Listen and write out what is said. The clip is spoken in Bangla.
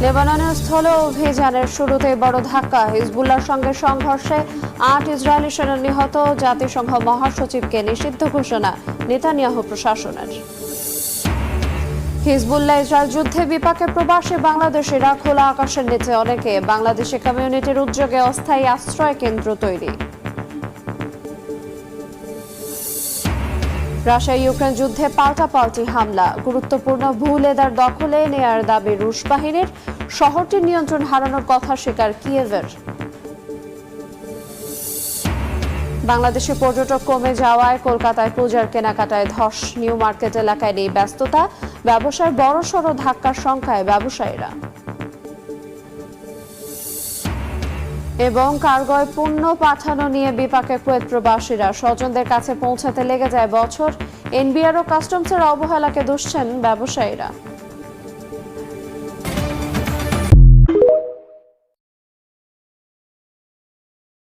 লেবাননের স্থল অভিযানের শুরুতে বড় ধাক্কা, হিজবুল্লাহর সঙ্গে সংঘর্ষে ৮ ইসরায়েলি সেনা নিহত, জাতিসংঘ মহাসচিবকে নিষিদ্ধ ঘোষণা নেতানিয়াহু প্রশাসনের। হিজবুল্লাহ ইসরায়েল যুদ্ধে বিপাকে প্রবাসী বাংলাদেশিরা, খোলা আকাশের নিচে অনেকে, বাংলাদেশি কমিউনিটির উদ্যোগে অস্থায়ী আশ্রয় কেন্দ্র তৈরি। রাশিয়া ইউক্রেন যুদ্ধে পাল্টাপাল্টি হামলা, গুরুত্বপূর্ণ ভুলেদার দখলে নেয়ার দাবি রুশ বাহিনীর, শহরটির নিয়ন্ত্রণ হারানোর কথা স্বীকার কিয়েভের। বাংলাদেশি পর্যটক কমে যাওয়ায় কলকাতায় পূজার কেনাকাটায় ধস, নিউ মার্কেট এলাকায় নেই ব্যস্ততা, ব্যবসার বড়সড় ধাক্কার সংখ্যায় ব্যবসায়ীরা। এবং কার্গোয় পণ্য পাঠানো নিয়ে বিপাকে কুয়েত প্রবাসীরা, স্বজনদের কাছে পৌঁছাতে লেগে যায় বছর, এনবিআর ও কাস্টমসের অবহেলাকে দুষছেন ব্যবসায়ীরা।